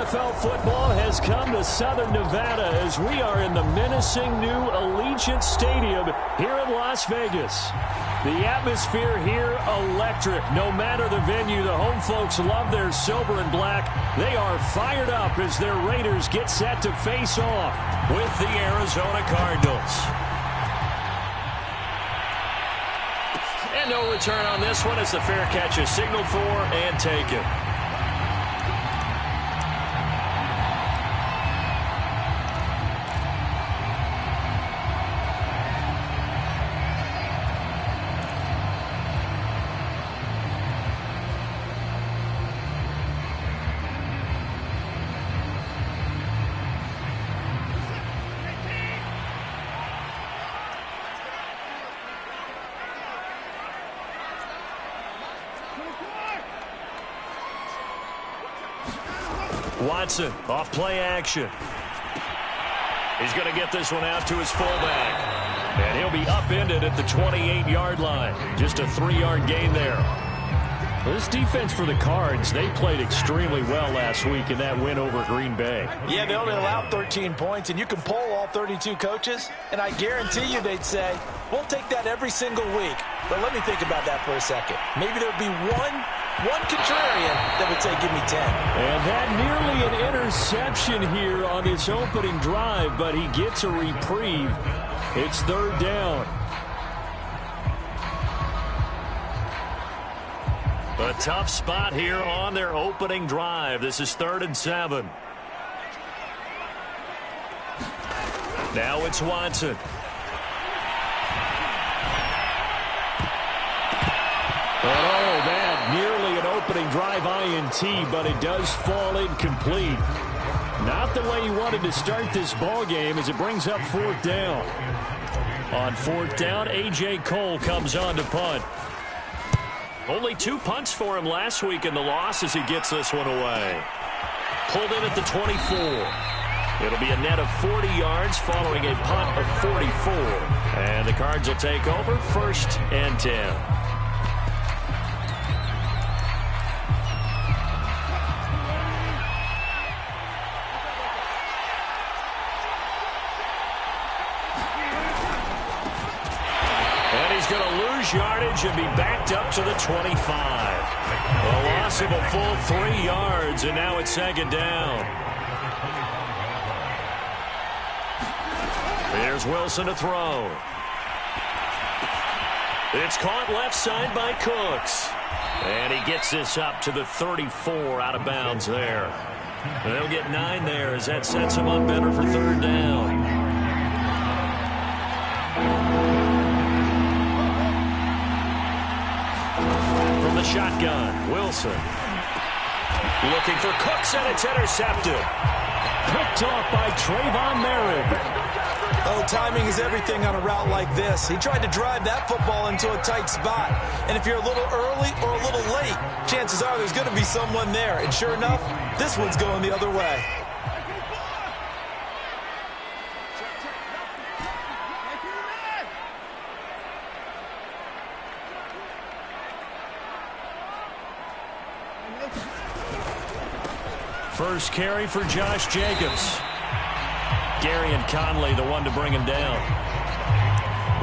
NFL football has come to Southern Nevada as we are in the menacing new Allegiant Stadium here in Las Vegas. The atmosphere here electric. No matter the venue, the home folks love their silver and black. They are fired up as their Raiders get set to face off with the Arizona Cardinals. And no return on this one as the fair catch is signaled for and taken. Watson, off play action. He's going to get this one out to his fullback. And he'll be upended at the 28-yard line. Just a 3-yard gain there. This defense for the Cards, they played extremely well last week in that win over Green Bay. Yeah, they only allowed 13 points, and you can poll all 32 coaches, and I guarantee you they'd say, we'll take that every single week. But let me think about that for a second. Maybe there'd be one contrarian that would say, give me 10. And that nearly an interception here on this opening drive, but he gets a reprieve. It's third down. A tough spot here on their opening drive. This is 3rd and 7. Now it's Watson. Oh, that nearly an opening drive INT, but it does fall incomplete. Not the way he wanted to start this ball game as it brings up 4th down. On 4th down, A.J. Cole comes on to punt. Only 2 punts for him last week in the loss as he gets this one away. Pulled in at the 24. It'll be a net of 40 yards following a punt of 44. And the Cards will take over 1st and 10. Going to lose yardage and be backed up to the 25. A loss of a full 3 yards, and now it's 2nd down. Here's Wilson to throw. It's caught left side by Cooks. And he gets this up to the 34 out of bounds there. And they'll get 9 there as that sets him up better for 3rd down. The shotgun, Wilson. Looking for Cooks, and it's intercepted. Picked off by Trayvon Merritt. Oh, timing is everything on a route like this. He tried to drive that football into a tight spot. And if you're a little early or a little late, chances are there's going to be someone there. And sure enough, this one's going the other way. First carry for Josh Jacobs. Gary and Conley, the one to bring him down.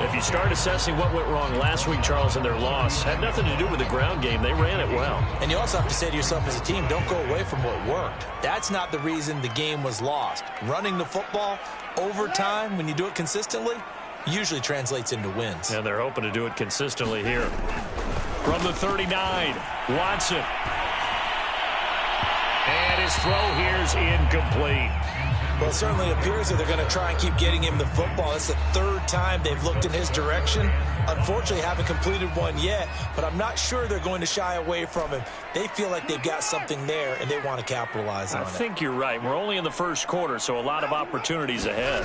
If you start assessing what went wrong last week, Charles, in their loss, had nothing to do with the ground game. They ran it well. And you also have to say to yourself as a team, don't go away from what worked. That's not the reason the game was lost. Running the football over time, when you do it consistently, usually translates into wins. And they're hoping to do it consistently here. From the 39, Watson. And his throw here is incomplete. Well, it certainly appears that they're going to try and keep getting him the football. That's the 3rd time they've looked in his direction. Unfortunately, haven't completed one yet, but I'm not sure they're going to shy away from him. They feel like they've got something there, and they want to capitalize on it. I think you're right. We're only in the 1st quarter, so a lot of opportunities ahead.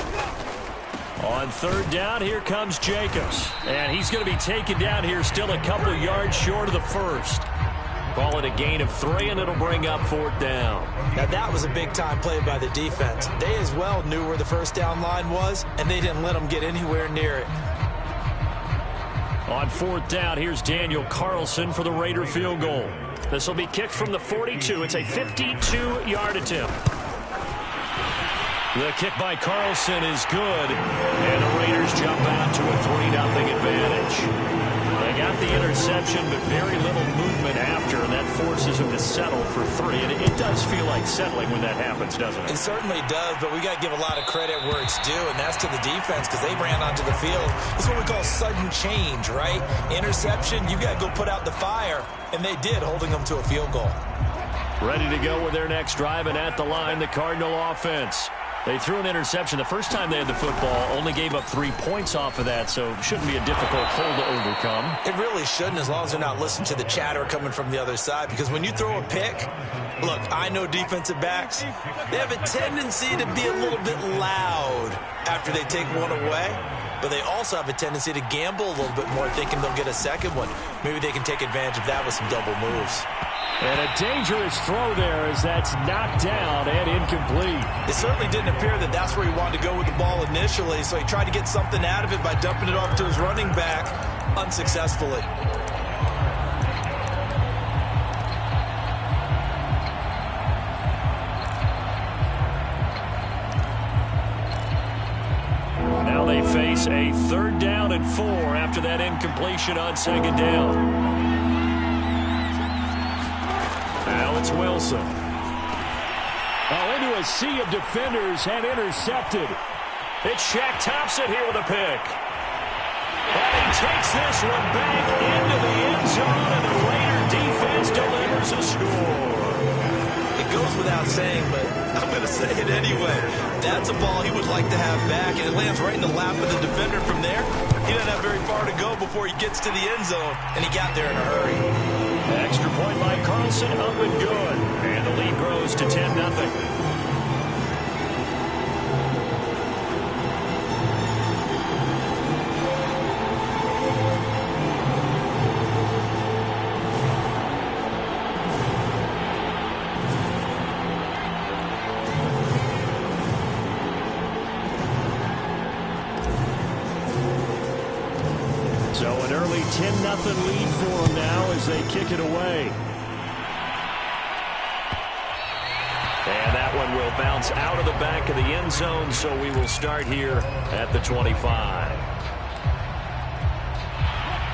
On 3rd down, here comes Jacobs. And he's going to be taken down here still a couple yards short of the 1st. Call it a gain of 3, and it'll bring up 4th down. Now, that was a big-time play by the defense. They as well knew where the 1st down line was, and they didn't let them get anywhere near it. On 4th down, here's Daniel Carlson for the Raider field goal. This will be kicked from the 42. It's a 52-yard attempt. The kick by Carlson is good, and the Raiders jump out to a 3-0 advantage. They got the interception, but very little movement after, and that forces them to settle for 3. And it does feel like settling when that happens, doesn't it? It certainly does, but we got to give a lot of credit where it's due, and that's to the defense because they ran onto the field. It's what we call sudden change, right? Interception, you got to go put out the fire, and they did, holding them to a field goal. Ready to go with their next drive, and at the line, the Cardinal offense. They threw an interception the first time they had the football, only gave up 3 points off of that, so it shouldn't be a difficult hole to overcome. It really shouldn't, as long as they're not listening to the chatter coming from the other side, because when you throw a pick, look, I know defensive backs, they have a tendency to be a little bit loud after they take one away, but they also have a tendency to gamble a little bit more, thinking they'll get a second one. Maybe they can take advantage of that with some double moves. And a dangerous throw there as that's knocked down and incomplete. It certainly didn't appear that that's where he wanted to go with the ball initially, so he tried to get something out of it by dumping it off to his running back unsuccessfully. Now they face a 3rd down and 4 after that incompletion on 2nd down. Now it's Wilson. Into a sea of defenders and intercepted. It's Shaq Thompson here with a pick. And he takes this one back into the end zone, and the Raider defense delivers a score. It goes without saying, but I'm going to say it anyway. That's a ball he would like to have back, and it lands right in the lap of the defender from there. He doesn't have very far to go before he gets to the end zone, and he got there in a hurry. Extra point by Carlson, up and good. And the lead grows to 10-0. So an early 10-0 lead for them now as they kick it away. And that one will bounce out of the back of the end zone, so we will start here at the 25.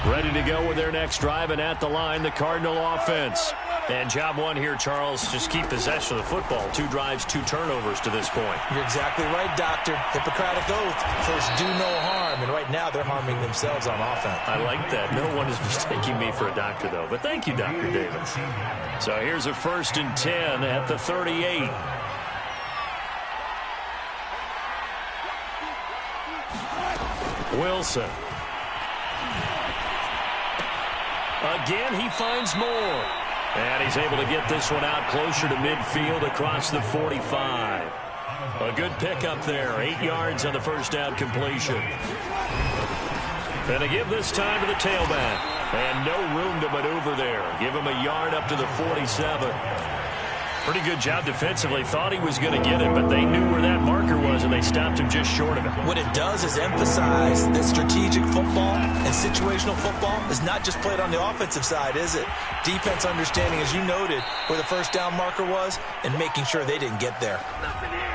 Ready to go with their next drive, and at the line, the Cardinal offense. And job one here, Charles, just keep possession of the football. 2 drives, 2 turnovers to this point. You're exactly right, Doctor. Hippocratic oath. First, do no harm. And right now, they're harming themselves on offense. I like that. No one is mistaking me for a doctor, though. But thank you, Dr. Davis. So here's a 1st and 10 at the 38. Wilson. Again, he finds more. And he's able to get this one out closer to midfield across the 45. A good pickup there. 8 yards on the 1st down completion. And to give this time to the tailback. And no room to maneuver there. Give him a yard up to the 47. Pretty good job defensively. Thought he was going to get it, but they knew where that marker was, and they stopped him just short of it. What it does is emphasize that strategic football and situational football is not just played on the offensive side, is it? Defense understanding, as you noted, where the 1st down marker was and making sure they didn't get there.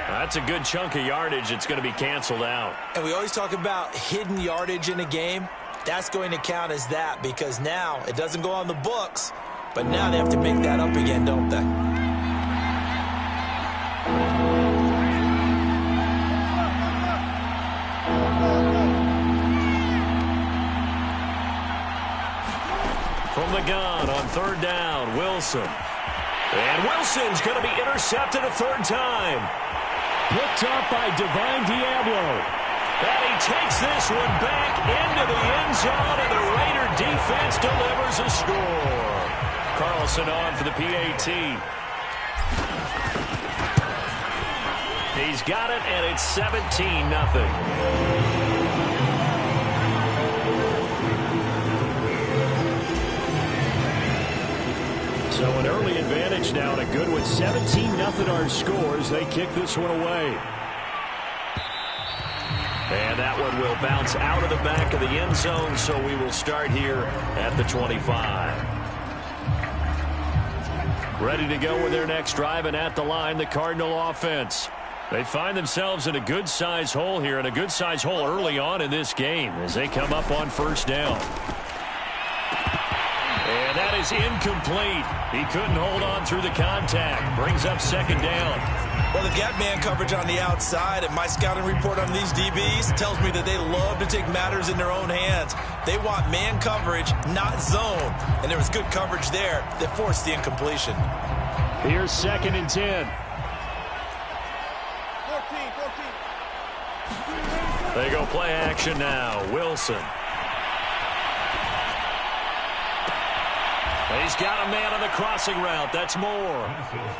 That's a good chunk of yardage. It's going to be canceled out. And we always talk about hidden yardage in a game. That's going to count as that because now it doesn't go on the books, but now they have to make that up again, don't they? From the gun on 3rd down, Wilson. And Wilson's going to be intercepted a 3rd time. Picked up by Divine Diablo. And he takes this one back into the end zone, and the Raider defense delivers a score. Carlson on for the PAT. He's got it, and it's 17-0. So an early advantage now, and a good one. 17-0 our scores. They kick this one away. And that one will bounce out of the back of the end zone, so we will start here at the 25. Ready to go with their next drive, and at the line, the Cardinal offense. They find themselves in a good-size hole here, and a good-size hole early on in this game as they come up on first down. And that is incomplete. He couldn't hold on through the contact. Brings up second down. Well, they've got man coverage on the outside, and my scouting report on these DBs tells me that they love to take matters in their own hands. They want man coverage, not zone. And there was good coverage there that forced the incompletion. Here's 2nd and 10. 14. They go play action now. Wilson. He's got a man on the crossing route. That's Moore.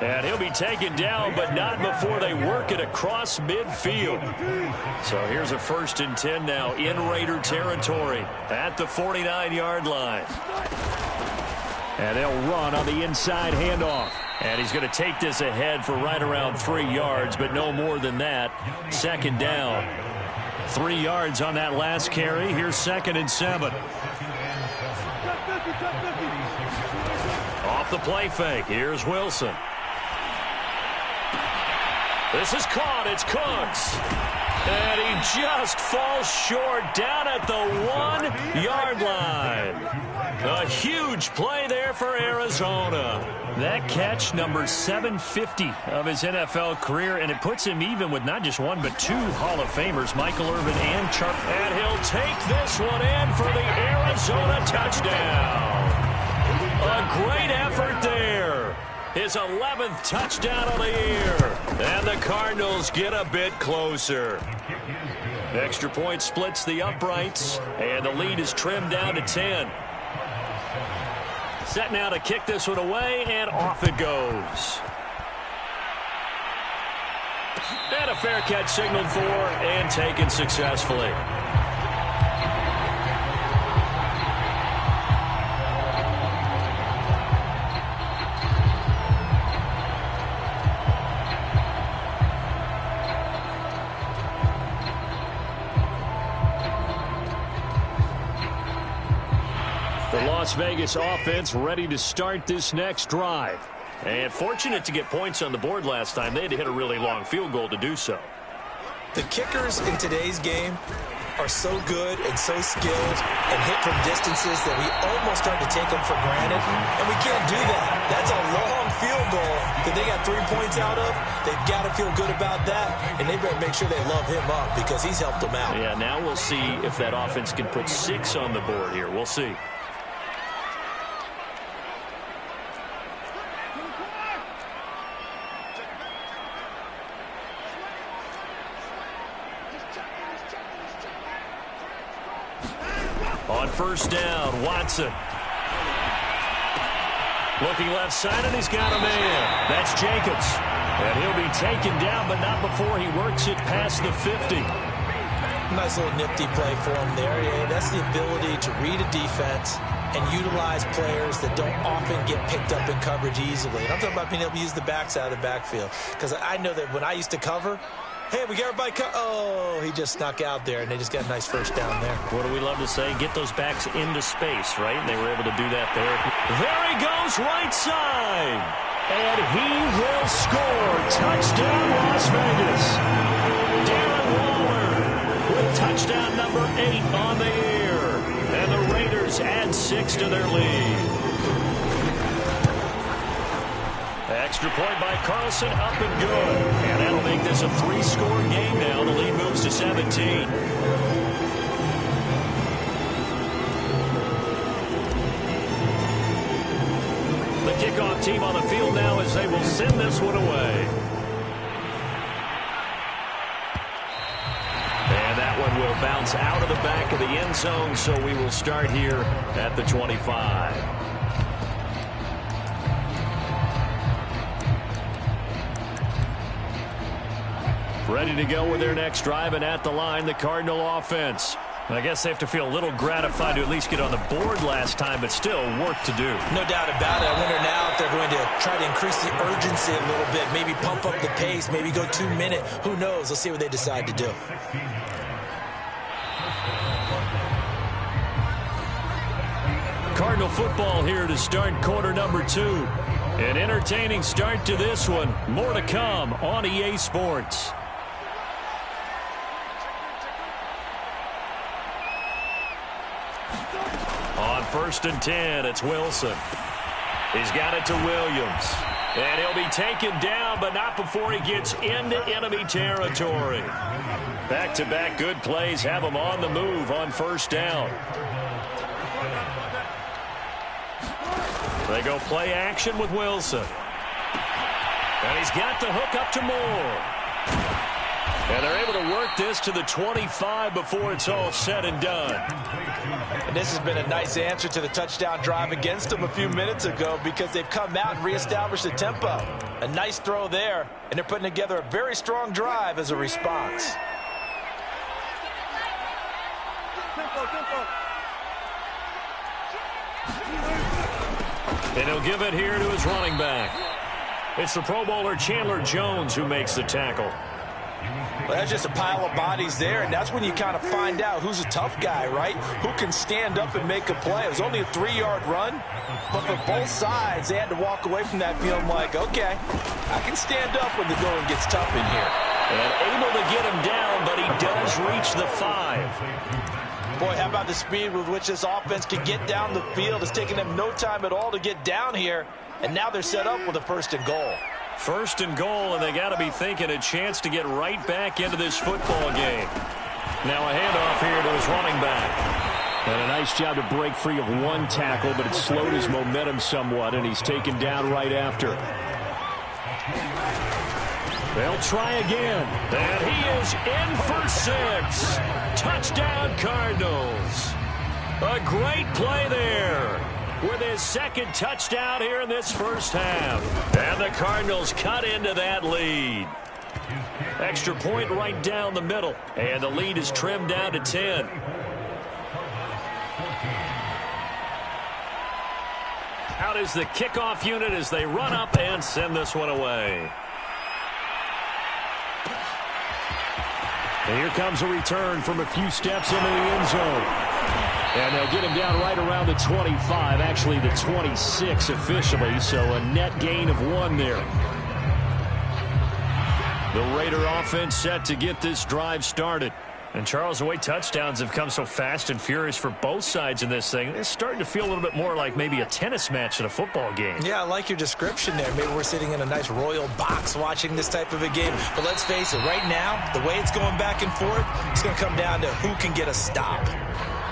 And he'll be taken down, but not before they work it across midfield. So here's a 1st and 10 now in Raider territory at the 49-yard line. And they'll run on the inside handoff. And he's going to take this ahead for right around 3 yards, but no more than that. 2nd down. 3 yards on that last carry. Here's 2nd and 7. Off the play fake. Here's Wilson. This is caught. It's Cooks. And he just falls short down at the 1-yard line. A huge play there for Arizona. That catch, number 750 of his NFL career, and it puts him even with not just one but 2 Hall of Famers, Michael Irvin and Charles. And he'll take this one in for the Arizona touchdown. A great effort there. His 11th touchdown of the year. And the Cardinals get a bit closer. Extra point splits the uprights, and the lead is trimmed down to 10. Set now to kick this one away, and off it goes. And a fair catch signaled for and taken successfully. Las Vegas offense ready to start this next drive. And fortunate to get points on the board last time. They had to hit a really long field goal to do so. The kickers in today's game are so good and so skilled and hit from distances that we almost start to take them for granted. And we can't do that. That's a long field goal that they got 3 points out of. They've got to feel good about that. And they better make sure they love him up because he's helped them out. Yeah, now we'll see if that offense can put 6 on the board here. We'll see. On first down, Watson. Looking left side, and he's got a man. That's Jacobs. And he'll be taken down, but not before he works it past the 50. Nice little nifty play for him there. Yeah, that's the ability to read a defense and utilize players that don't often get picked up in coverage easily. And I'm talking about being able to use the backs out of the backfield. Because I know that when I used to cover, hey, we got everybody oh, he just snuck out there, and they just got a nice first down there. What do we love to say? Get those backs into space, right? And they were able to do that there. There he goes, right side. And he will score. Touchdown, Las Vegas. Darren Waller with touchdown number 8 on the year. And the Raiders add 6 to their lead. Extra point by Carlson, up and good. And that'll make this a 3-score game now. The lead moves to 17. The kickoff team on the field now as they will send this one away. And that one will bounce out of the back of the end zone, so we will start here at the 25. Ready to go with their next drive, and at the line, the Cardinal offense. I guess they have to feel a little gratified to at least get on the board last time, but still work to do. No doubt about it. I wonder now if they're going to try to increase the urgency a little bit, maybe pump up the pace, maybe go 2 minute. Who knows? Let's see what they decide to do. Cardinal football here to start quarter number 2. An entertaining start to this one. More to come on EA Sports. On 1st and 10, it's Wilson. He's got it to Williams. And he'll be taken down, but not before he gets into enemy territory. Back-to-back good plays have him on the move on 1st down. They go play action with Wilson. And he's got the hook up to Moore. And they're able to work this to the 25 before it's all said and done. And this has been a nice answer to the touchdown drive against them a few minutes ago because they've come out and reestablished the tempo. A nice throw there, and they're putting together a very strong drive as a response. And he'll give it here to his running back. It's the Pro Bowler Chandler Jones who makes the tackle. Well, that's just a pile of bodies there, and that's when you kind of find out who's a tough guy, right? Who can stand up and make a play. It was only a 3-yard run, but for both sides, they had to walk away from that feeling like, okay, I can stand up when the going gets tough in here. And able to get him down, but he does reach the 5. Boy, how about the speed with which this offense can get down the field? It's taking them no time at all to get down here, and now they're set up with a 1st and goal. 1st and goal, and they got to be thinking a chance to get right back into this football game. Now a handoff here to his running back. And a nice job to break free of one tackle, but it slowed his momentum somewhat, and he's taken down right after. They'll try again. And he is in for 6. Touchdown, Cardinals. A great play there with his 2nd touchdown here in this 1st half. And the Cardinals cut into that lead. Extra point right down the middle. And the lead is trimmed down to 10. Out is the kickoff unit as they run up and send this one away. And here comes a return from a few steps into the end zone. And they'll get him down right around the 25, actually the 26 officially, so a net gain of 1 there. The Raider offense set to get this drive started. And Charles, the way touchdowns have come so fast and furious for both sides in this thing, it's starting to feel a little bit more like maybe a tennis match in a football game. Yeah, I like your description there. Maybe we're sitting in a nice royal box watching this type of a game. But let's face it, right now, the way it's going back and forth, it's going to come down to who can get a stop.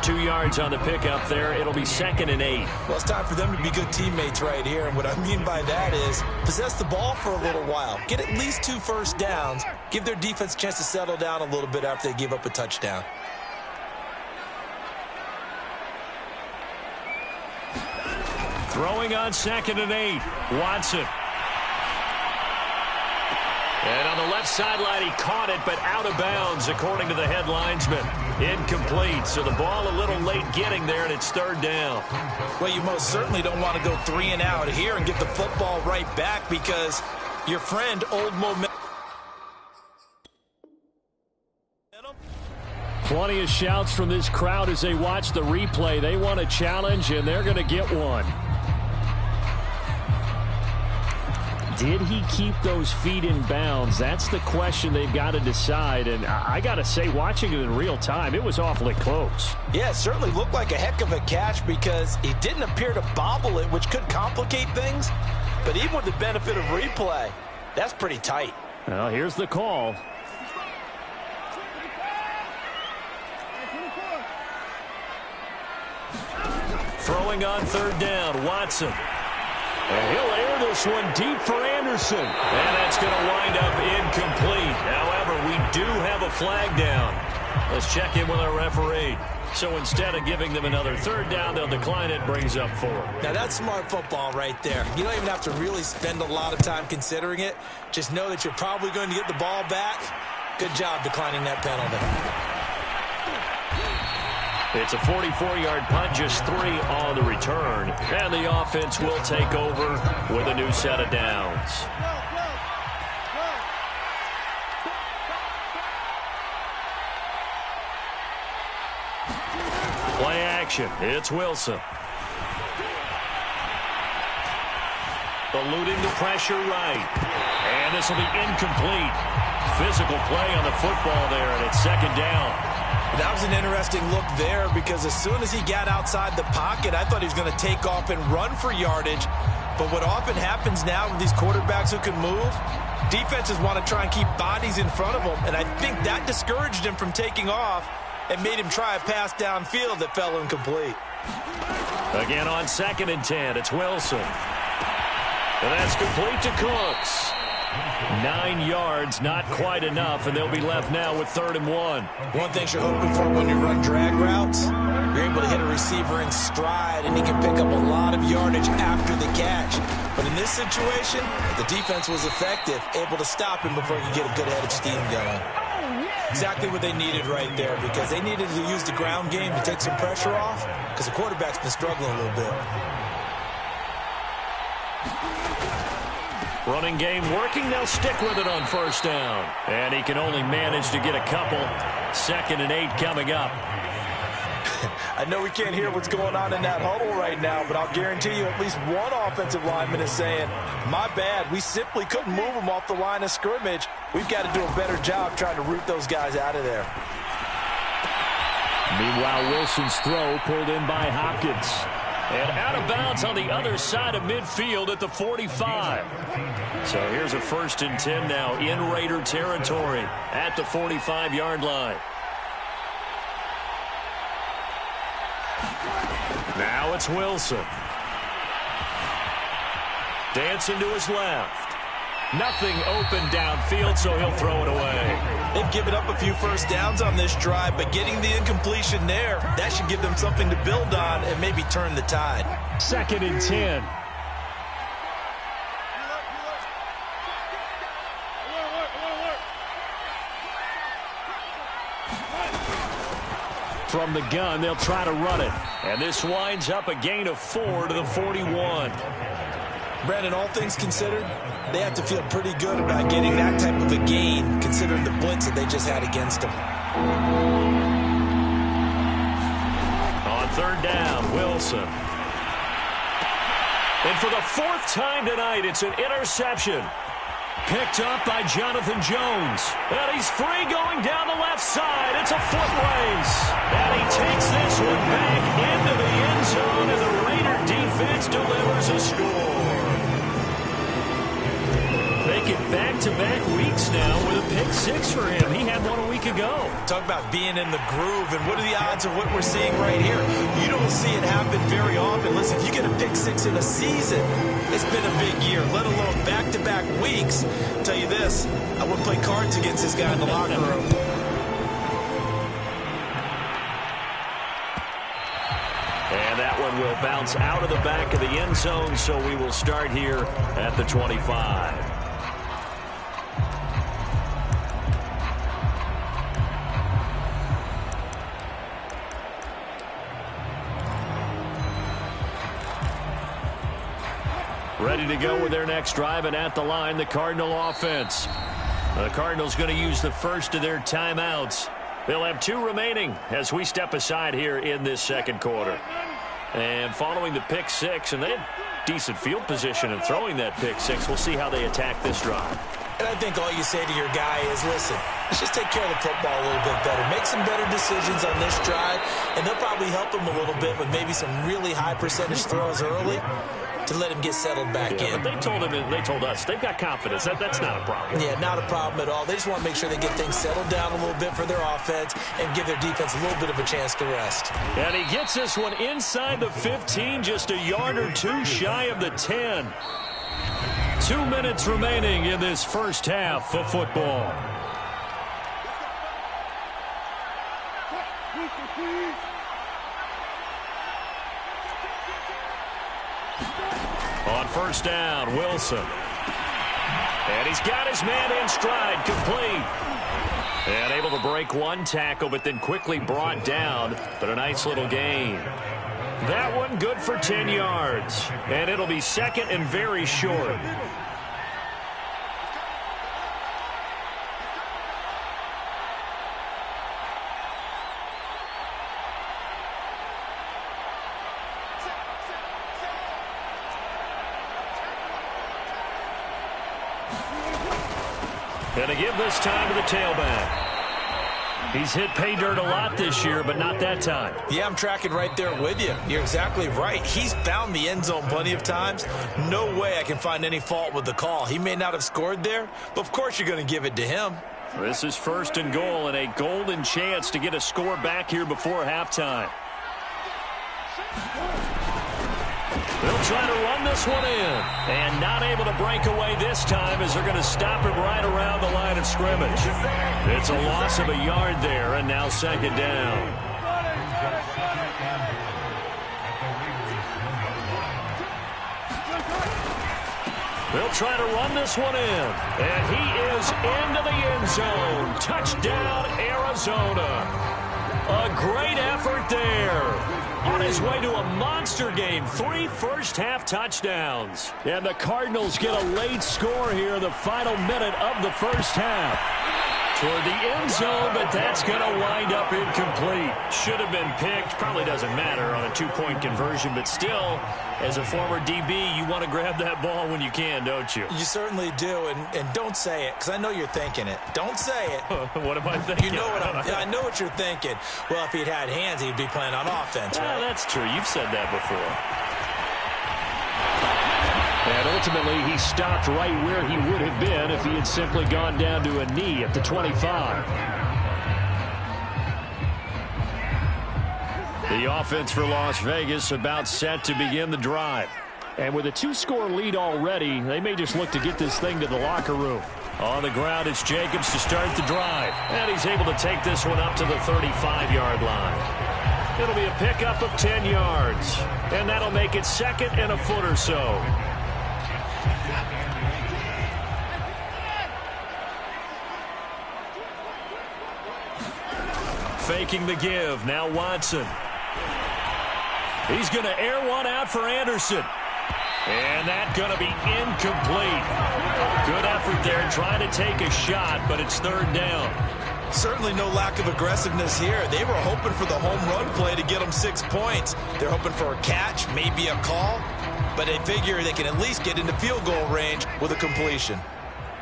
2 yards on the pickup there. It'll be 2nd and 8. Well, it's time for them to be good teammates right here. And what I mean by that is possess the ball for a little while. Get at least 2 first downs. Give their defense a chance to settle down a little bit after they give up a touchdown. Throwing on 2nd and 8. Watson. And on the left sideline, he caught it, but out of bounds, according to the head linesman. Incomplete, so the ball a little late getting there, and it's 3rd down. Well, you most certainly don't want to go 3 and out here and get the football right back because your friend, old momentum. Plenty of shouts from this crowd as they watch the replay. They want a challenge, and they're going to get one. Did he keep those feet in bounds? That's the question they've got to decide. And I got to say, watching it in real time, it was awfully close. Yeah, it certainly looked like a heck of a catch because he didn't appear to bobble it, which could complicate things. But even with the benefit of replay, that's pretty tight. Well, here's the call. Throwing on 3rd down, Watson. And he'll air this one deep for Anderson. And that's going to wind up incomplete. However, we do have a flag down. Let's check in with our referee. So instead of giving them another 3rd down, they'll decline it, brings up 4. Now that's smart football right there. You don't even have to really spend a lot of time considering it. Just know that you're probably going to get the ball back. Good job declining that penalty. It's a 44-yard punt, just 3 on the return. And the offense will take over with a new set of downs. Play action. It's Wilson. Eluding the pressure right. And this will be incomplete. Physical play on the football there, and it's second down. That was an interesting look there because as soon as he got outside the pocket, I thought he was going to take off and run for yardage. But what often happens now with these quarterbacks who can move, defenses want to try and keep bodies in front of them, and I think that discouraged him from taking off and made him try a pass downfield that fell incomplete. Again on 2nd and 10, it's Wilson. And that's complete to Cooks. 9 yards, not quite enough, and they'll be left now with 3rd and 1. One thing you're hoping for when you run drag routes, you're able to hit a receiver in stride, and he can pick up a lot of yardage after the catch. But in this situation, the defense was effective, able to stop him before he could get a good head of steam going. Exactly what they needed right there, because they needed to use the ground game to take some pressure off, because the quarterback's been struggling a little bit. Running game working. They'll stick with it on 1st down. And he can only manage to get a couple. 2nd and 8 coming up. I know we can't hear what's going on in that huddle right now, but I'll guarantee you at least one offensive lineman is saying, my bad, we simply couldn't move them off the line of scrimmage. We've got to do a better job trying to root those guys out of there. Meanwhile, Wilson's throw pulled in by Hopkins. And out of bounds on the other side of midfield at the 45. So here's a 1st and 10 now in Raider territory at the 45-yard line. Now it's Wilson. Dancing to his left. Nothing open downfield, so he'll throw it away. They've given up a few first downs on this drive, but getting the incompletion there, that should give them something to build on and maybe turn the tide. 2nd and 10. From the gun, they'll try to run it. And this winds up a gain of 4 to the 41. Brandon, all things considered, they have to feel pretty good about getting that type of a gain, considering the blitz that they just had against them. On 3rd down, Wilson. And for the 4th time tonight, it's an interception. Picked up by Jonathan Jones. And he's free going down the left side. It's a foot race. And he takes this one back into the end zone, and the Raider defense delivers a score. Make it back-to-back weeks now with a pick 6 for him. He had one a week ago. Talk about being in the groove, and what are the odds of what we're seeing right here? You don't see it happen very often. Listen, you get a pick 6 in a season, it's been a big year, let alone back-to-back weeks. I'll tell you this, I wouldn't play cards against this guy in the locker room. And that one will bounce out of the back of the end zone, so we will start here at the 25. Ready to go with their next drive, and at the line, the Cardinal offense. The Cardinals going to use the first of their timeouts. They'll have 2 remaining as we step aside here in this 2nd quarter. And following the pick 6, and they had decent field position in throwing that pick 6. We'll see how they attack this drive. And I think all you say to your guy is, listen, let's just take care of the football a little bit better. Make some better decisions on this drive, and they'll probably help him a little bit with maybe some really high percentage throws early to let him get settled back in. But they told us they've got confidence. That's not a problem. Yeah, not a problem at all. They just want to make sure they get things settled down a little bit for their offense and give their defense a little bit of a chance to rest. And he gets this one inside the 15, just a yard or 2 shy of the 10. 2 minutes remaining in this first half of football. On 1st down, Wilson. And he's got his man in stride, complete. And able to break one tackle, but then quickly brought down. But a nice little gain. That one good for 10 yards. And it'll be 2nd and very short. Gonna give this time to the tailback. He's hit pay dirt a lot this year, but not that time. Yeah, I'm tracking right there with you. You're exactly right. He's found the end zone plenty of times. No way I can find any fault with the call. He may not have scored there, but of course you're going to give it to him. This is 1st and goal and a golden chance to get a score back here before halftime. They'll try to run this one in. And not able to break away this time as they're going to stop him right around the line of scrimmage. It's a loss of a yard there, and now 2nd down. They'll try to run this one in. And he is into the end zone. Touchdown, Arizona. A great effort there. On his way to a monster game, 3 first-half touchdowns. And the Cardinals get a late score here in the final minute of the first half. Toward the end zone, but that's going to wind up incomplete. Should have been picked. Probably doesn't matter on a 2-point conversion, but still, as a former DB, you want to grab that ball when you can, don't you? You certainly do, and don't say it, because I know you're thinking it. Don't say it. What am I thinking? You know what I know what you're thinking. Well, if he'd had hands, he'd be playing on offense, right? Well, that's true. You've said that before. And ultimately, he stopped right where he would have been if he had simply gone down to a knee at the 25. The offense for Las Vegas about set to begin the drive. And with a 2-score lead already, they may just look to get this thing to the locker room. On the ground, it's Jacobs to start the drive. And he's able to take this one up to the 35-yard line. It'll be a pickup of 10 yards. And that'll make it 2nd and a foot or so. Faking the give. Now Watson. He's going to air one out for Anderson. And that's going to be incomplete. Good effort there trying to take a shot, but it's 3rd down. Certainly no lack of aggressiveness here. They were hoping for the home run play to get them 6 points. They're hoping for a catch, maybe a call, but they figure they can at least get into field goal range with a completion.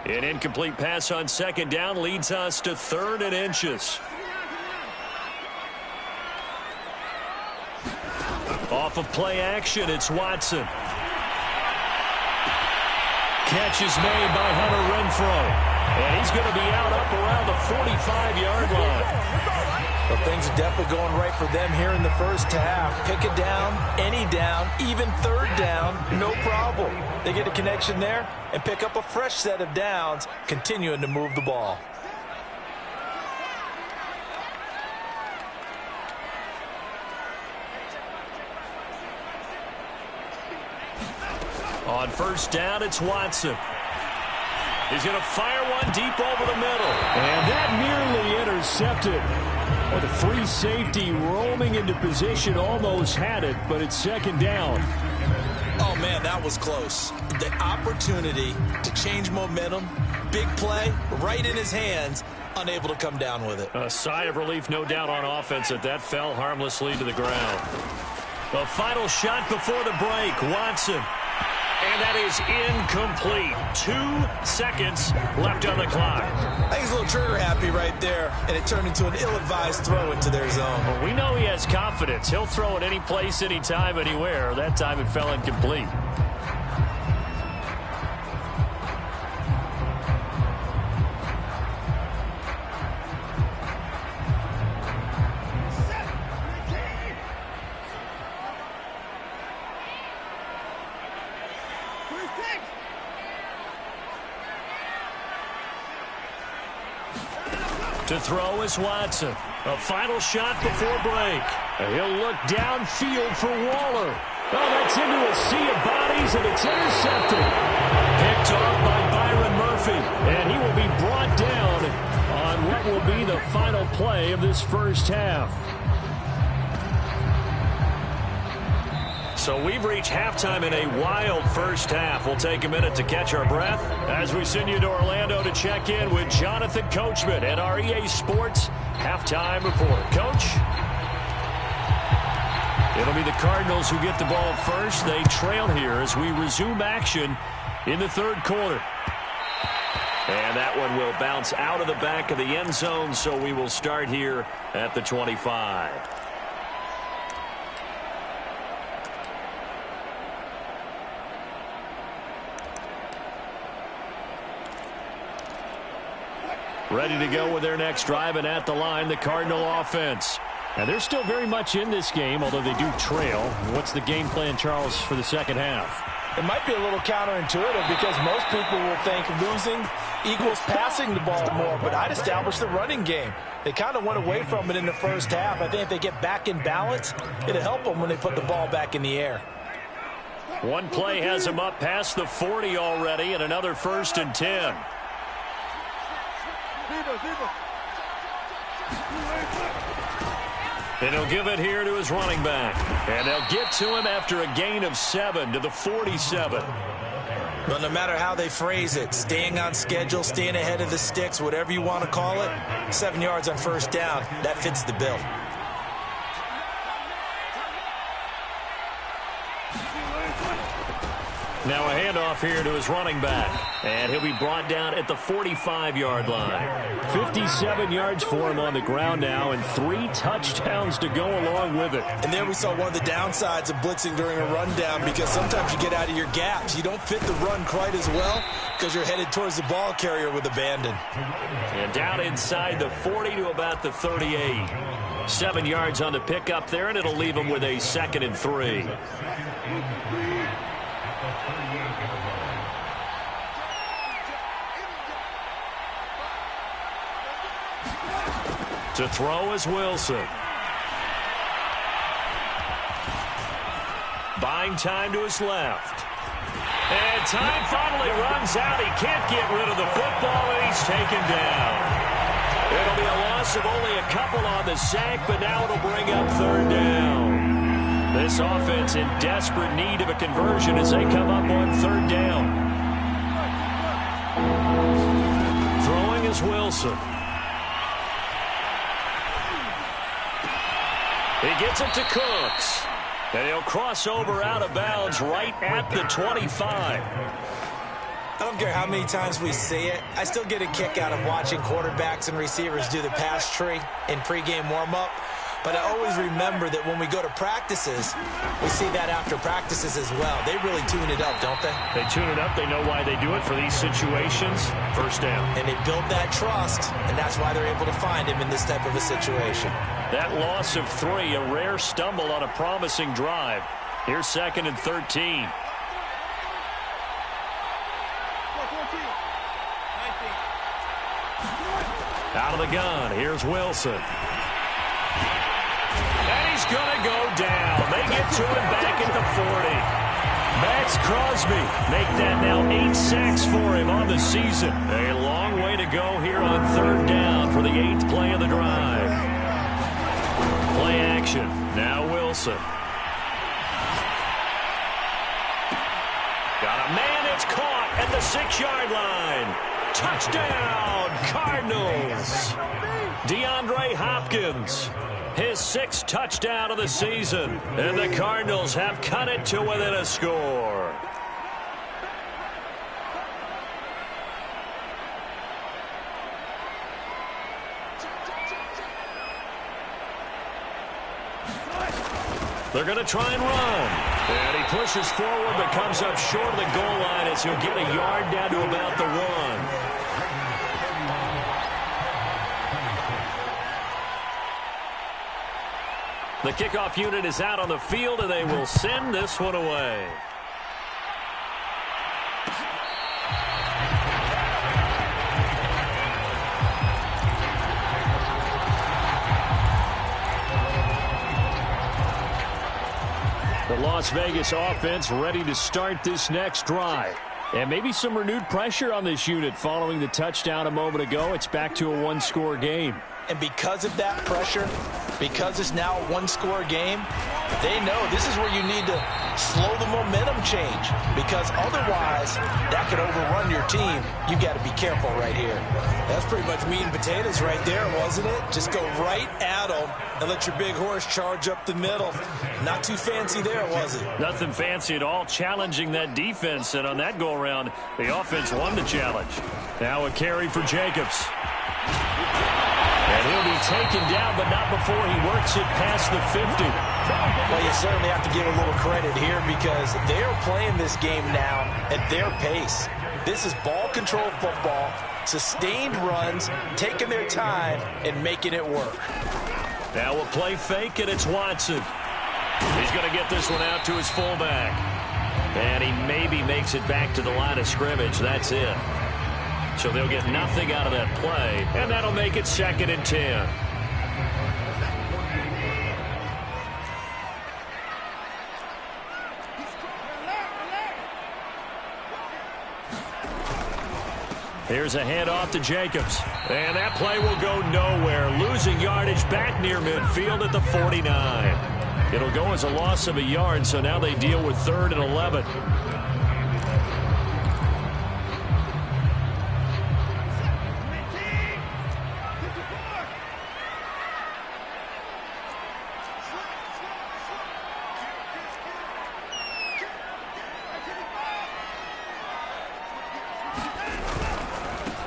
An incomplete pass on 2nd down leads us to 3rd and inches. Off of play action, it's Watson. Catch is made by Hunter Renfrow. And he's going to be out up around the 45-yard line. Well, things are definitely going right for them here in the first half. Pick it down, any down, even 3rd down, no problem. They get a connection there and pick up a fresh set of downs, continuing to move the ball. On 1st down, it's Watson. He's going to fire one deep over the middle. And that nearly intercepted. Well, the free safety roaming into position almost had it, but it's 2nd down. Oh, man, that was close. The opportunity to change momentum, big play, right in his hands, unable to come down with it. A sigh of relief, no doubt, on offense that that fell harmlessly to the ground. The final shot before the break, Watson. And that is incomplete. 2 seconds left on the clock. I think he's a little trigger happy right there, and it turned into an ill-advised throw into their zone. Well, we know he has confidence. He'll throw it any place, anytime, anywhere. That time it fell incomplete. To throw is Watson. A final shot before break. He'll look downfield for Waller. Oh, that's into a sea of bodies, and it's intercepted. Picked off by Byron Murphy. And he will be brought down on what will be the final play of this first half. So we've reached halftime in a wild first half. We'll take a minute to catch our breath as we send you to Orlando to check in with Jonathan Coachman at our EA Sports Halftime Report. Coach? It'll be the Cardinals who get the ball first. They trail here as we resume action in the 3rd quarter. And that one will bounce out of the back of the end zone, so we will start here at the 25. Ready to go with their next drive, and at the line, the Cardinal offense. And they're still very much in this game, although they do trail. What's the game plan, Charles, for the second half? It might be a little counterintuitive because most people will think losing equals passing the ball more, but I'd establish the running game. They kind of went away from it in the first half. I think if they get back in balance, it'll help them when they put the ball back in the air. One play has them up past the 40 already, and another 1st and 10. And he'll give it here to his running back. And they'll get to him after a gain of 7 to the 47. Well, no matter how they phrase it, staying on schedule, staying ahead of the sticks, whatever you want to call it, 7 yards on 1st down, that fits the bill. Now a handoff here to his running back. And he'll be brought down at the 45-yard line. 57 yards for him on the ground now, and 3 touchdowns to go along with it. And there we saw one of the downsides of blitzing during a rundown, because sometimes you get out of your gaps. You don't fit the run quite as well because you're headed towards the ball carrier with abandon. And down inside the 40 to about the 38. 7 yards on the pickup there, and it'll leave him with a 2nd and 3. To throw is Wilson. Buying time to his left. And time finally runs out. He can't get rid of the football, and he's taken down. It'll be a loss of only a couple on the sack, but now it'll bring up 3rd down. This offense in desperate need of a conversion as they come up on 3rd down. Throwing is Wilson. He gets it to Cooks. And he'll cross over out of bounds right at the 25. I don't care how many times we see it. I still get a kick out of watching quarterbacks and receivers do the pass tree in pregame warm-up. But I always remember that when we go to practices, we see that after practices as well. They really tune it up, don't they? They tune it up. They know why they do it for these situations. 1st down. And they build that trust, and that's why they're able to find him in this type of a situation. That loss of 3, a rare stumble on a promising drive. Here's 2nd and 13. Out of the gun, here's Wilson. And he's going to go down. They get to him back at the 40. Max Crosby make that now 8 sacks for him on the season. A long way to go here on 3rd down for the 8th play of the drive. Play action. Now Wilson. Got a man that's caught at the 6-yard line. Touchdown, Cardinals. DeAndre Hopkins, his 6th touchdown of the season. And the Cardinals have cut it to within a score. They're going to try and run. And he pushes forward but comes up short of the goal line as he'll get a yard down to about the 1. The kickoff unit is out on the field, and they will send this one away. The Las Vegas offense ready to start this next drive. And maybe some renewed pressure on this unit following the touchdown a moment ago. It's back to a 1-score game. And because of that pressure, Because it's now a one-score game, they know this is where you need to slow the momentum change, because otherwise that could overrun your team. You got to be careful right here. That's pretty much meat and potatoes right there, wasn't it? Just go right at them and let your big horse charge up the middle. Not too fancy there, was it? Nothing fancy at all, challenging that defense, and on that go-around, the offense won the challenge. Now a carry for Jacobs. And he'll be taken down, but not before he works it past the 50. Well, you certainly have to give a little credit here because they're playing this game now at their pace. This is ball control football, sustained runs, taking their time and making it work. Now a play fake, and it's Watson. He's going to get this one out to his fullback. And he maybe makes it back to the line of scrimmage. That's it. So they'll get nothing out of that play, and that'll make it 2nd and 10. Here's a handoff to Jacobs. And that play will go nowhere. Losing yardage back near midfield at the 49. It'll go as a loss of a yard, so now they deal with 3rd and 11.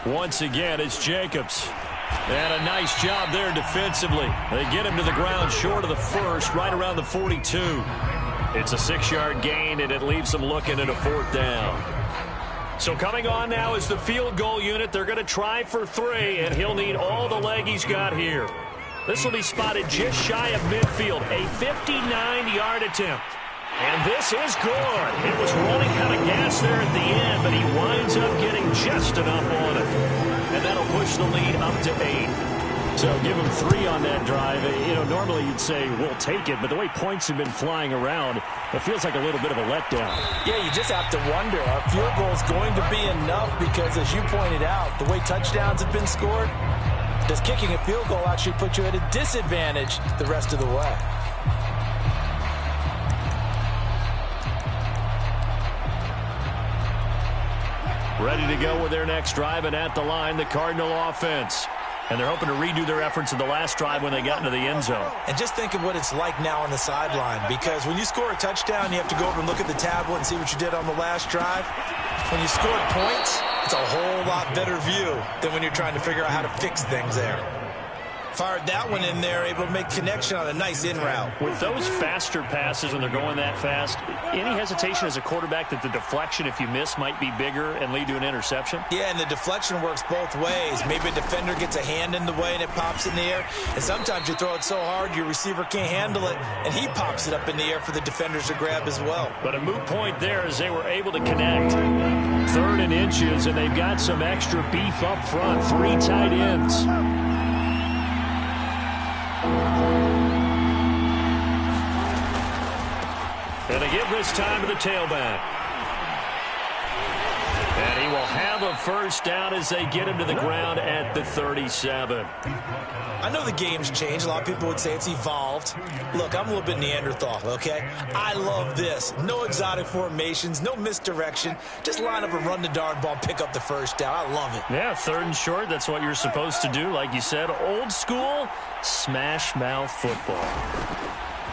Once again, it's Jacobs. And a nice job there defensively. They get him to the ground short of the first, right around the 42. It's a 6-yard gain, and it leaves them looking at a 4th down. So coming on now is the field goal unit. They're going to try for 3, and he'll need all the leg he's got here. This will be spotted just shy of midfield, a 59-yard attempt. And this is good. It was running out of gas there at the end, but he winds up getting just enough on it. And that'll push the lead up to 8. So give him 3 on that drive. You know, normally you'd say, we'll take it, but the way points have been flying around, it feels like a little bit of a letdown. Yeah, you just have to wonder, are field goals going to be enough? Because as you pointed out, the way touchdowns have been scored, does kicking a field goal actually put you at a disadvantage the rest of the way? Ready to go with their next drive, and at the line, the Cardinal offense. And they're hoping to redo their efforts in the last drive when they got into the end zone. And just think of what it's like now on the sideline, because when you score a touchdown, you have to go over and look at the tablet and see what you did on the last drive. When you scored points, it's a whole lot better view than when you're trying to figure out how to fix things there. Fired that one in there, able to make connection on a nice in route. With those faster passes when they're going that fast, any hesitation as a quarterback that the deflection, if you miss, might be bigger and lead to an interception? Yeah, and the deflection works both ways. Maybe a defender gets a hand in the way and it pops in the air. And sometimes you throw it so hard your receiver can't handle it, and he pops it up in the air for the defenders to grab as well. But a moot point there as they were able to connect. 3rd and inches, and they've got some extra beef up front. 3 tight ends. And they give this time to the tailback. And he will have a first down as they get him to the ground at the 37. I know the game's changed. A lot of people would say it's evolved. Look, I'm a little bit Neanderthal, okay? I love this. No exotic formations, no misdirection. Just line up and run the darn ball, pick up the first down. I love it. Yeah, 3rd and short. That's what you're supposed to do. Like you said, old school, smash mouth football.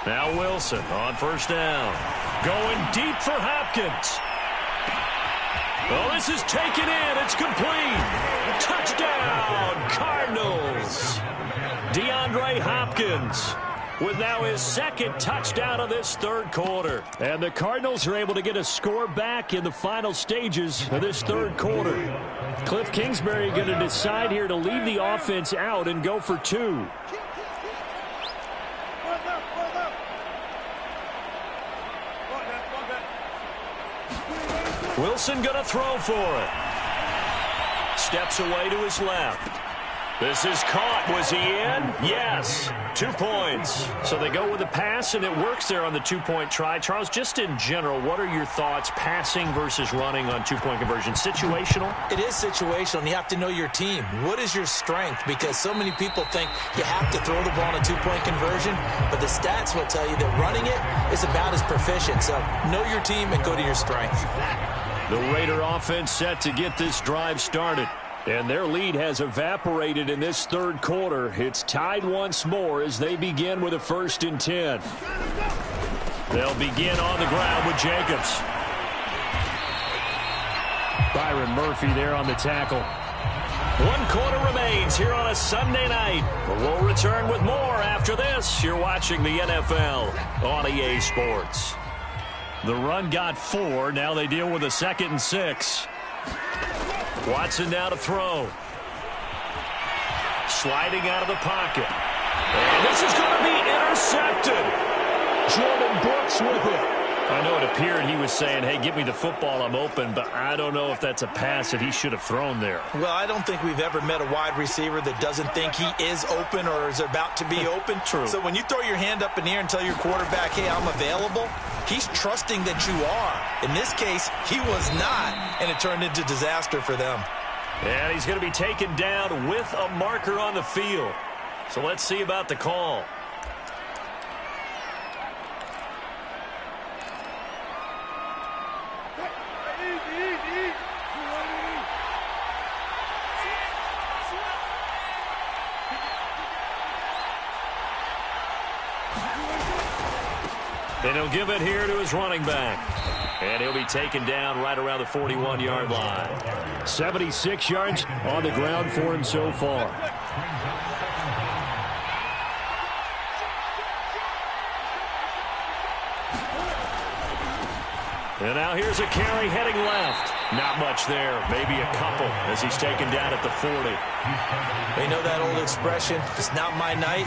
Now Wilson on first down. Going deep for Hopkins. Well, this is taken in. It's complete. Touchdown, Cardinals. DeAndre Hopkins with now his 2nd touchdown of this 3rd quarter. And the Cardinals are able to get a score back in the final stages of this 3rd quarter. Cliff Kingsbury going to decide here to leave the offense out and go for 2. Wilson going to throw for it. Steps away to his left. This is caught. Was he in? Yes. 2 points. So they go with a pass, and it works there on the two-point try. Charles, just in general, what are your thoughts passing versus running on two-point conversion? Situational? It is situational, and you have to know your team. What is your strength? Because so many people think you have to throw the ball on a two-point conversion, but the stats will tell you that running it is about as proficient. So know your team and go to your strength. The Raider offense set to get this drive started. And their lead has evaporated in this third quarter. It's tied once more as they begin with a 1st and 10. They'll begin on the ground with Jacobs. Byron Murphy there on the tackle. 1 quarter remains here on a Sunday night. But we'll return with more after this. You're watching the NFL on EA Sports. The run got 4. Now they deal with a 2nd and 6. Watson now to throw. Sliding out of the pocket. And this is going to be intercepted. Jordan Brooks with it. I know it appeared he was saying, hey, give me the football, I'm open, but I don't know if that's a pass that he should have thrown there. Well, I don't think we've ever met a wide receiver that doesn't think he is open or is about to be open. True. So when you throw your hand up in the air and tell your quarterback, hey, I'm available, he's trusting that you are. In this case, he was not, and it turned into disaster for them. And he's going to be taken down with a marker on the field. So let's see about the call. And he'll give it here to his running back. And he'll be taken down right around the 41-yard line. 76 yards on the ground for him so far. And now here's a carry heading left. Not much there. Maybe a couple as he's taken down at the 40. We know that old expression, it's not my night.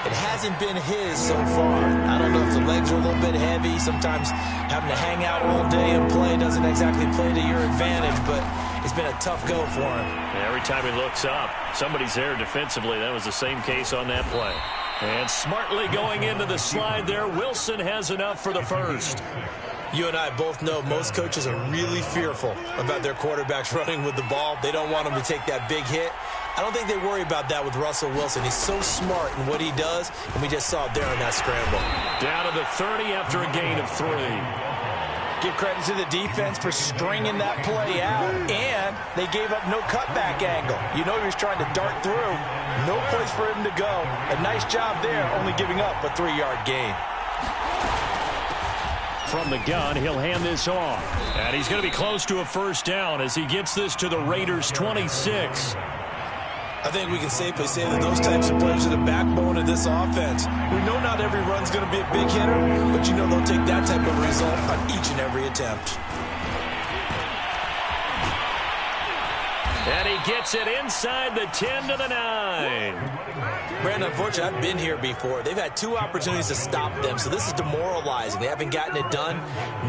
It hasn't been his so far. I don't know if the legs are a little bit heavy. Sometimes having to hang out all day and play doesn't exactly play to your advantage, but it's been a tough go for him. Every time he looks up, somebody's there defensively. That was the same case on that play. And smartly going into the slide there, Wilson has enough for the first. You and I both know most coaches are really fearful about their quarterbacks running with the ball. They don't want them to take that big hit. I don't think they worry about that with Russell Wilson. He's so smart in what he does, and we just saw it there on that scramble. Down to the 30 after a gain of 3. Give credit to the defense for stringing that play out, and they gave up no cutback angle. You know he was trying to dart through. No place for him to go. A nice job there, only giving up a 3-yard gain. From the gun, he'll hand this off. And he's going to be close to a first down as he gets this to the Raiders' 26. I think we can safely say that those types of players are the backbone of this offense. We know not every run's going to be a big hitter, but you know they'll take that type of result on each and every attempt. And he gets it inside the 10 to the 9. Brandon, unfortunately, I've been here before. They've had 2 opportunities to stop them, so this is demoralizing. They haven't gotten it done.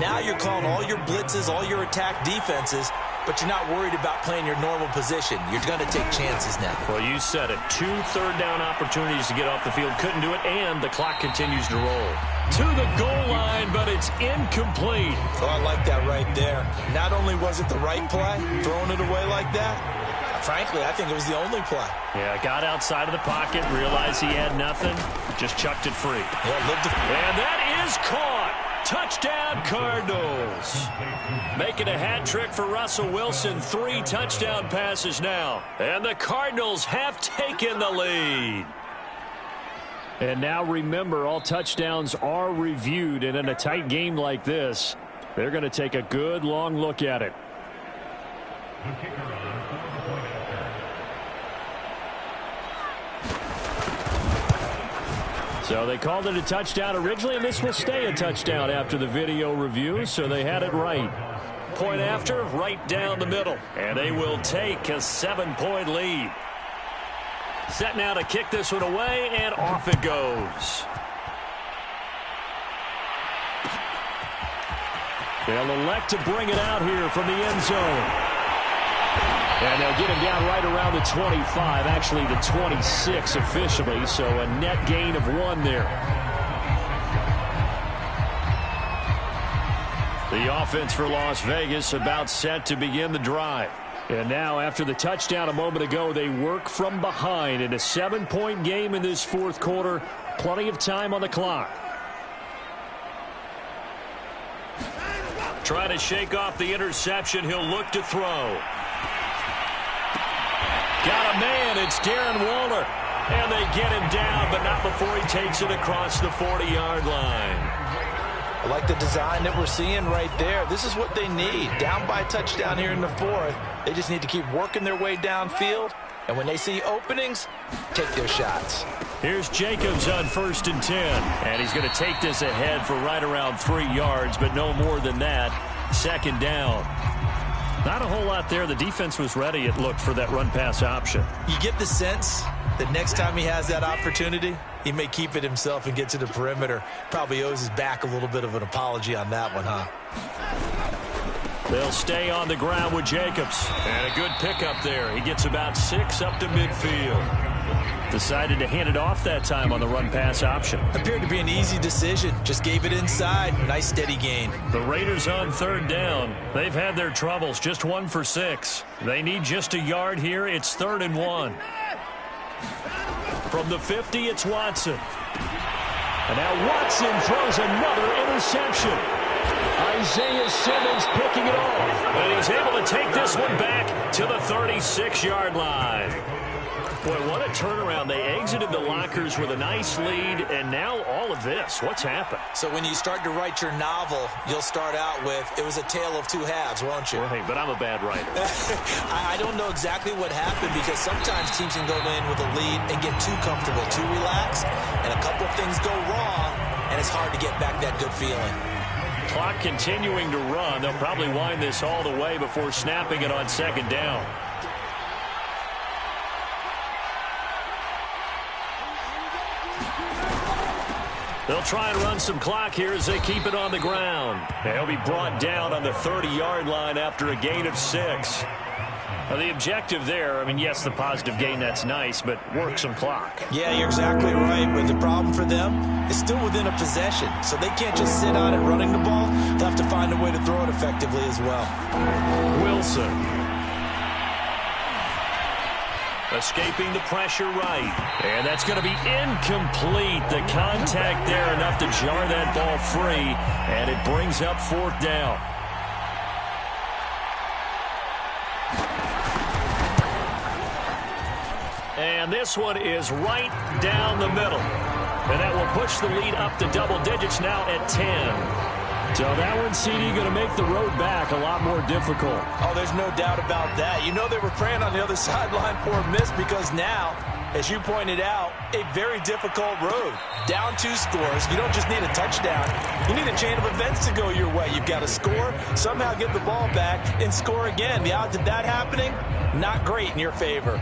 Now you're calling all your blitzes, all your attack defenses, but you're not worried about playing your normal position. You're going to take chances now. Well, you said it. 2 third-down opportunities to get off the field. Couldn't do it, and the clock continues to roll. To the goal line, but it's incomplete. Oh, I like that right there. Not only was it the right play, throwing it away like that, frankly, I think it was the only play. Yeah, got outside of the pocket, realized he had nothing, just chucked it free. Yeah, and that is caught. Touchdown, Cardinals. Making a hat trick for Russell Wilson. 3 touchdown passes now. And the Cardinals have taken the lead. And now remember, all touchdowns are reviewed. And in a tight game like this, they're going to take a good long look at it. So they called it a touchdown originally, and this will stay a touchdown after the video review, so they had it right. Point after, right down the middle. And they will take a 7-point lead. Set now to kick this one away, and off it goes. They'll elect to bring it out here from the end zone. And they'll get him down right around the 25, actually the 26 officially, so a net gain of 1 there. The offense for Las Vegas about set to begin the drive. And now, after the touchdown a moment ago, they work from behind in a 7-point game in this fourth quarter. Plenty of time on the clock. Trying to shake off the interception. He'll look to throw. Got a man. It's Darren Waller. And they get him down, but not before he takes it across the 40-yard line. I like the design that we're seeing right there. This is what they need. Down by a touchdown here in the fourth. They just need to keep working their way downfield. And when they see openings, take their shots. Here's Jacobs on 1st and 10. And he's going to take this ahead for right around 3 yards, but no more than that. 2nd down. Not a whole lot there. The defense was ready, it looked, for that run-pass option. You get the sense that next time he has that opportunity, he may keep it himself and get to the perimeter. Probably owes his back a little bit of an apology on that one, huh? They'll stay on the ground with Jacobs. And a good pickup there. He gets about 6 up to midfield. Decided to hand it off that time on the run-pass option. Appeared to be an easy decision. Just gave it inside. Nice steady gain. The Raiders on 3rd down. They've had their troubles. Just 1 for 6. They need just a yard here. It's 3rd and 1. From the 50, it's Watson. And now Watson throws another interception. Isaiah Simmons picking it off. And he's able to take this one back to the 36-yard line. Boy, what a turnaround. They exited the lockers with a nice lead, and now all of this. What's happened? So when you start to write your novel, you'll start out with, it was a tale of 2 halves, won't you? Right, but I'm a bad writer. I don't know exactly what happened, because sometimes teams can go in with a lead and get too comfortable, too relaxed, and a couple of things go wrong, and it's hard to get back that good feeling. Clock continuing to run. They'll probably wind this all the way before snapping it on 2nd down. They'll try and run some clock here as they keep it on the ground. They'll be brought down on the 30-yard line after a gain of 6. Now, the objective there, I mean, yes, the positive gain, that's nice, but work some clock. Yeah, you're exactly right, but the problem for them is still within a possession, so they can't just sit on it running the ball. They'll have to find a way to throw it effectively as well. Wilson. Escaping the pressure right. And that's going to be incomplete. The contact there enough to jar that ball free. And it brings up 4th down. And this one is right down the middle. And that will push the lead up to double digits now at 10. So that one, CD, going to make the road back a lot more difficult. Oh, there's no doubt about that. You know they were praying on the other sideline for a miss, because now, as you pointed out, a very difficult road. Down 2 scores. You don't just need a touchdown. You need a chain of events to go your way. You've got to score, somehow get the ball back, and score again. The odds of that happening, not great in your favor.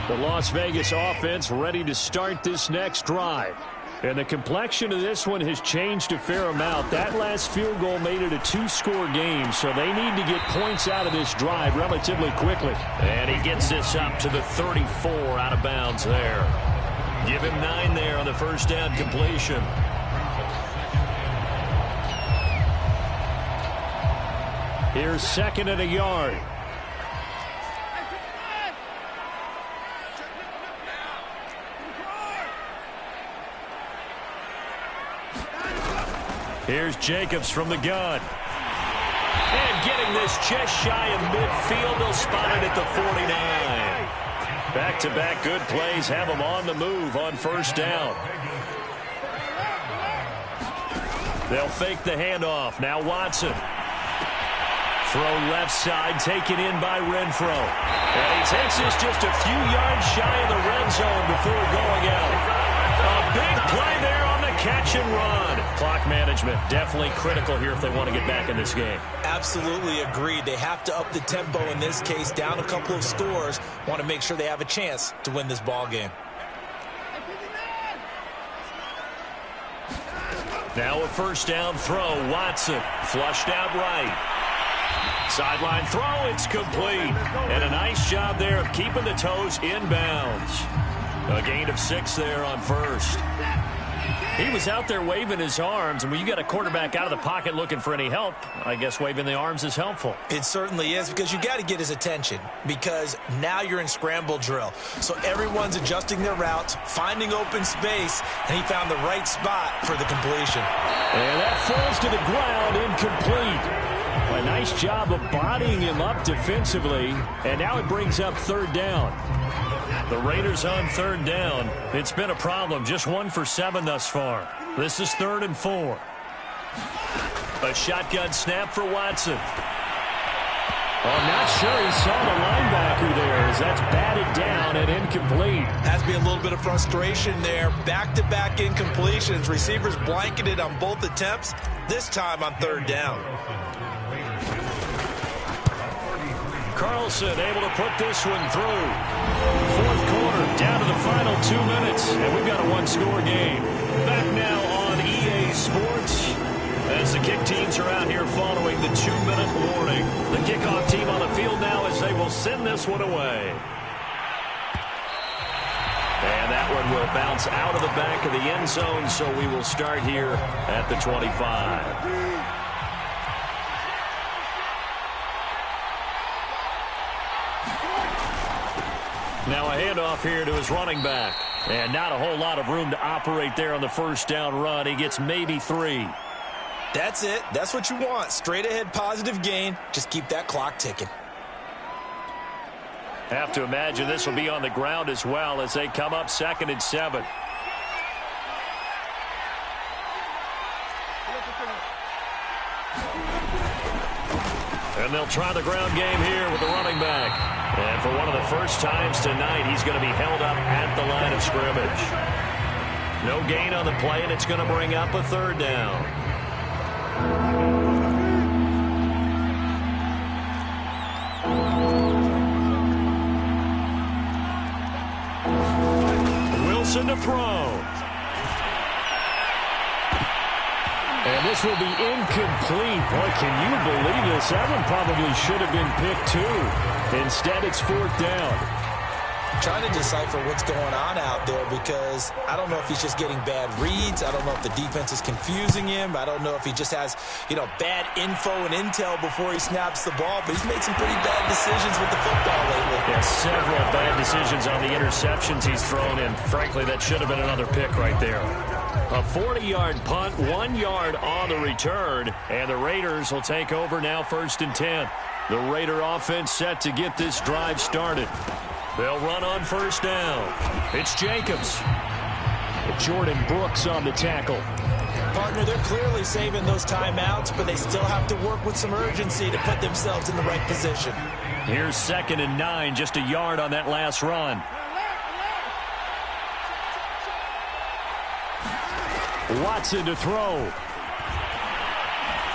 The Las Vegas offense ready to start this next drive. And the complexion of this one has changed a fair amount. That last field goal made it a 2-score game, so they need to get points out of this drive relatively quickly. And he gets this up to the 34 out of bounds there. Give him 9 there on the 1st down completion. Here's 2nd and a yard. Here's Jacobs from the gun. And getting this just shy of midfield. They'll spot it at the 49. Back-to-back good plays have them on the move on 1st down. They'll fake the handoff. Now Watson. Throw left side, taken in by Renfro. And he takes this just a few yards shy of the red zone before going out. A big play there on the catch and run. Clock management definitely critical here if they want to get back in this game. Absolutely agreed. They have to up the tempo in this case, down a couple of scores. Want to make sure they have a chance to win this ball game. Now a first down throw. Watson flushed out right. Sideline throw, it's complete. And a nice job there of keeping the toes inbounds. A gain of 6 there on first. He was out there waving his arms, and when you got a quarterback out of the pocket looking for any help, I guess waving the arms is helpful. It certainly is, because you got to get his attention, because now you're in scramble drill. So everyone's adjusting their routes, finding open space, and he found the right spot for the completion. And that falls to the ground, incomplete. A nice job of bodying him up defensively, and now it brings up third down. The Raiders on third down. It's been a problem. Just 1 for 7 thus far. This is 3rd and 4. A shotgun snap for Watson. I'm not sure he saw the linebacker there as that's batted down and incomplete. Has to be a little bit of frustration there. Back-to-back incompletions. Receivers blanketed on both attempts, this time on third down. Carlson able to put this one through. 4th quarter, down to the final 2 minutes, and we've got a 1-score game. Back now on EA Sports as the kick teams are out here following the 2-minute warning. The kickoff team on the field now as they will send this one away. And that one will bounce out of the back of the end zone, so we will start here at the 25. Now a handoff here to his running back. And not a whole lot of room to operate there on the first down run. He gets maybe 3. That's it. That's what you want. Straight ahead positive gain. Just keep that clock ticking. Have to imagine this will be on the ground as well as they come up 2nd and 7. And they'll try the ground game here with the running back. And for one of the first times tonight, he's going to be held up at the line of scrimmage. No gain on the play, and it's going to bring up a 3rd down. Wilson to throw. And this will be incomplete. Boy, can you believe this? That one probably should have been picked too. Instead, it's 4th down. Trying to decipher what's going on out there, because I don't know if he's just getting bad reads. I don't know if the defense is confusing him. I don't know if he just has, bad info and intel before he snaps the ball. But he's made some pretty bad decisions with the football lately. Yeah, several bad decisions on the interceptions he's thrown in. Frankly, that should have been another pick right there. A 40-yard punt, 1 yard on the return, and the Raiders will take over now 1st and 10. The Raider offense set to get this drive started. They'll run on first down. It's Jacobs. Jordan Brooks on the tackle. Partner, they're clearly saving those timeouts, but they still have to work with some urgency to put themselves in the right position. Here's 2nd and 9, just a yard on that last run. Watson to throw.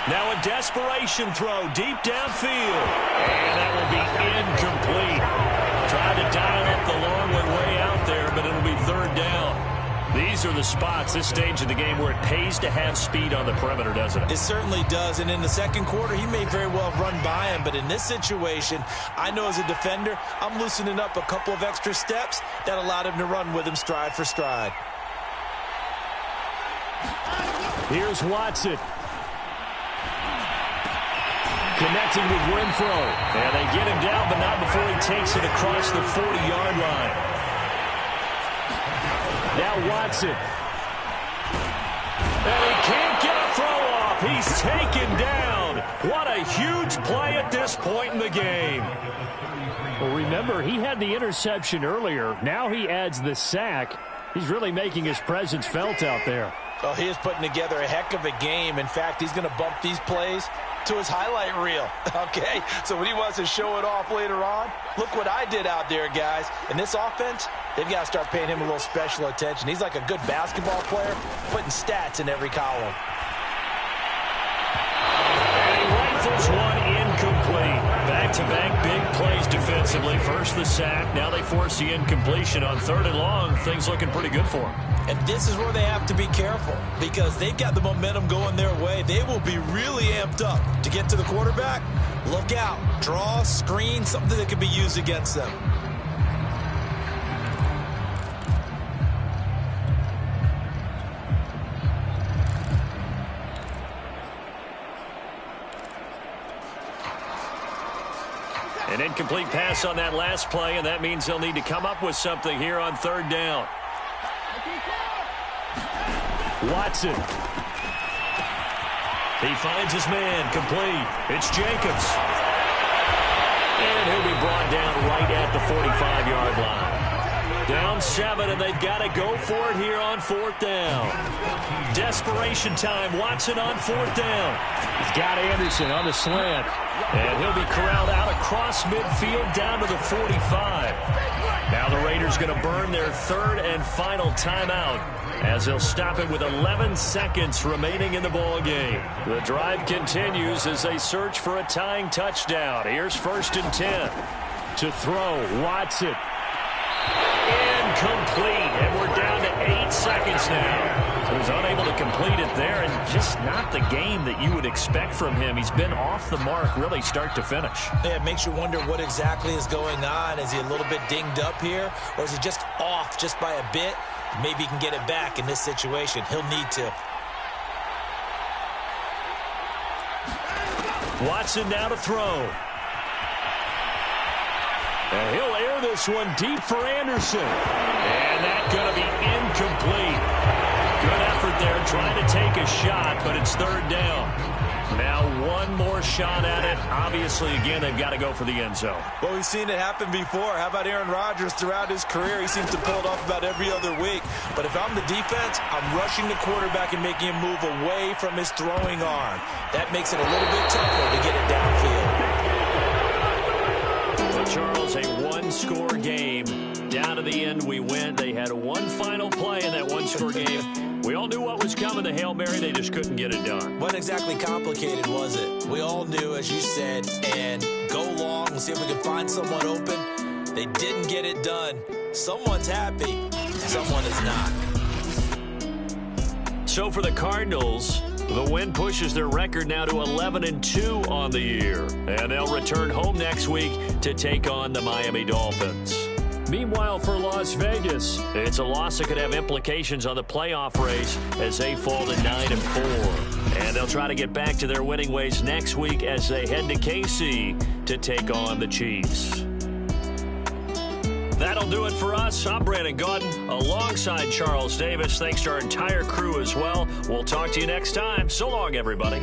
Now a desperation throw deep downfield. And that will be incomplete. Tried to dial up the long way out there, but it'll be 3rd down. These are the spots, this stage of the game, where it pays to have speed on the perimeter, doesn't it? It certainly does, and in the 2nd quarter, he may very well have run by him, but in this situation, I know as a defender, I'm loosening up a couple of extra steps that allowed him to run with him stride for stride. Here's Watson. Connecting with Renfro. And they get him down, but not before he takes it across the 40-yard line. Now Watson. And he can't get a throw off. He's taken down. What a huge play at this point in the game. Well, remember, he had the interception earlier. Now he adds the sack. He's really making his presence felt out there. Oh, he is putting together a heck of a game. In fact, he's going to bump these plays to his highlight reel, okay? So when he wants to show it off later on, look what I did out there, guys. And this offense, they've got to start paying him a little special attention. He's like a good basketball player, putting stats in every column. And he rifles one incomplete. Back Back-to-back big plays defensively. First the sack. Now they force the incompletion on 3rd and long. Things looking pretty good for them. And this is where they have to be careful because they've got the momentum going their way. They will be really amped up to get to the quarterback. Look out. Draw, screen, something that can be used against them. An incomplete pass on that last play, and that means they'll need to come up with something here on 3rd down. Watson. He finds his man, complete. It's Jacobs. And he'll be brought down right at the 45-yard line. Down 7, and they've got to go for it here on 4th down. Desperation time. Watson on 4th down. He's got Anderson on the slant. And he'll be corralled out across midfield down to the 45. Now the Raiders going to burn their 3rd and final timeout as they'll stop it with 11 seconds remaining in the ball game. The drive continues as they search for a tying touchdown. Here's 1st and 10. To throw, Watson. Incomplete, and we're down to 8 seconds now. So he's unable to complete it there, and just not the game that you would expect from him. He's been off the mark really start to finish. Yeah, it makes you wonder what exactly is going on. Is he a little bit dinged up here, or is he just off just by a bit? Maybe he can get it back in this situation. He'll need to. Watson now to throw. And he'll air this one deep for Anderson. And that's going to be incomplete. Good effort there trying to take a shot, but it's 3rd down. Now one more shot at it. Obviously, again, they've got to go for the end zone. Well, we've seen it happen before. How about Aaron Rodgers throughout his career? He seems to pull it off about every other week. But if I'm the defense, I'm rushing the quarterback and making him move away from his throwing arm. That makes it a little bit tougher to get it downfield. Charles, a one-score game. Down to the end we went. They had one final play in that one-score game. We all knew what was coming, the Hail Mary. They just couldn't get it done. Wasn't exactly complicated, was it? We all knew, as you said, and go long and see if we can find someone open. They didn't get it done. Someone's happy. Someone is not. So for the Cardinals, the win pushes their record now to 11-2 on the year. And they'll return home next week to take on the Miami Dolphins. Meanwhile, for Las Vegas, it's a loss that could have implications on the playoff race as they fall to 9-4. And they'll try to get back to their winning ways next week as they head to KC to take on the Chiefs. That'll do it for us. I'm Brandon Gaudin alongside Charles Davis. Thanks to our entire crew as well. We'll talk to you next time. So long, everybody.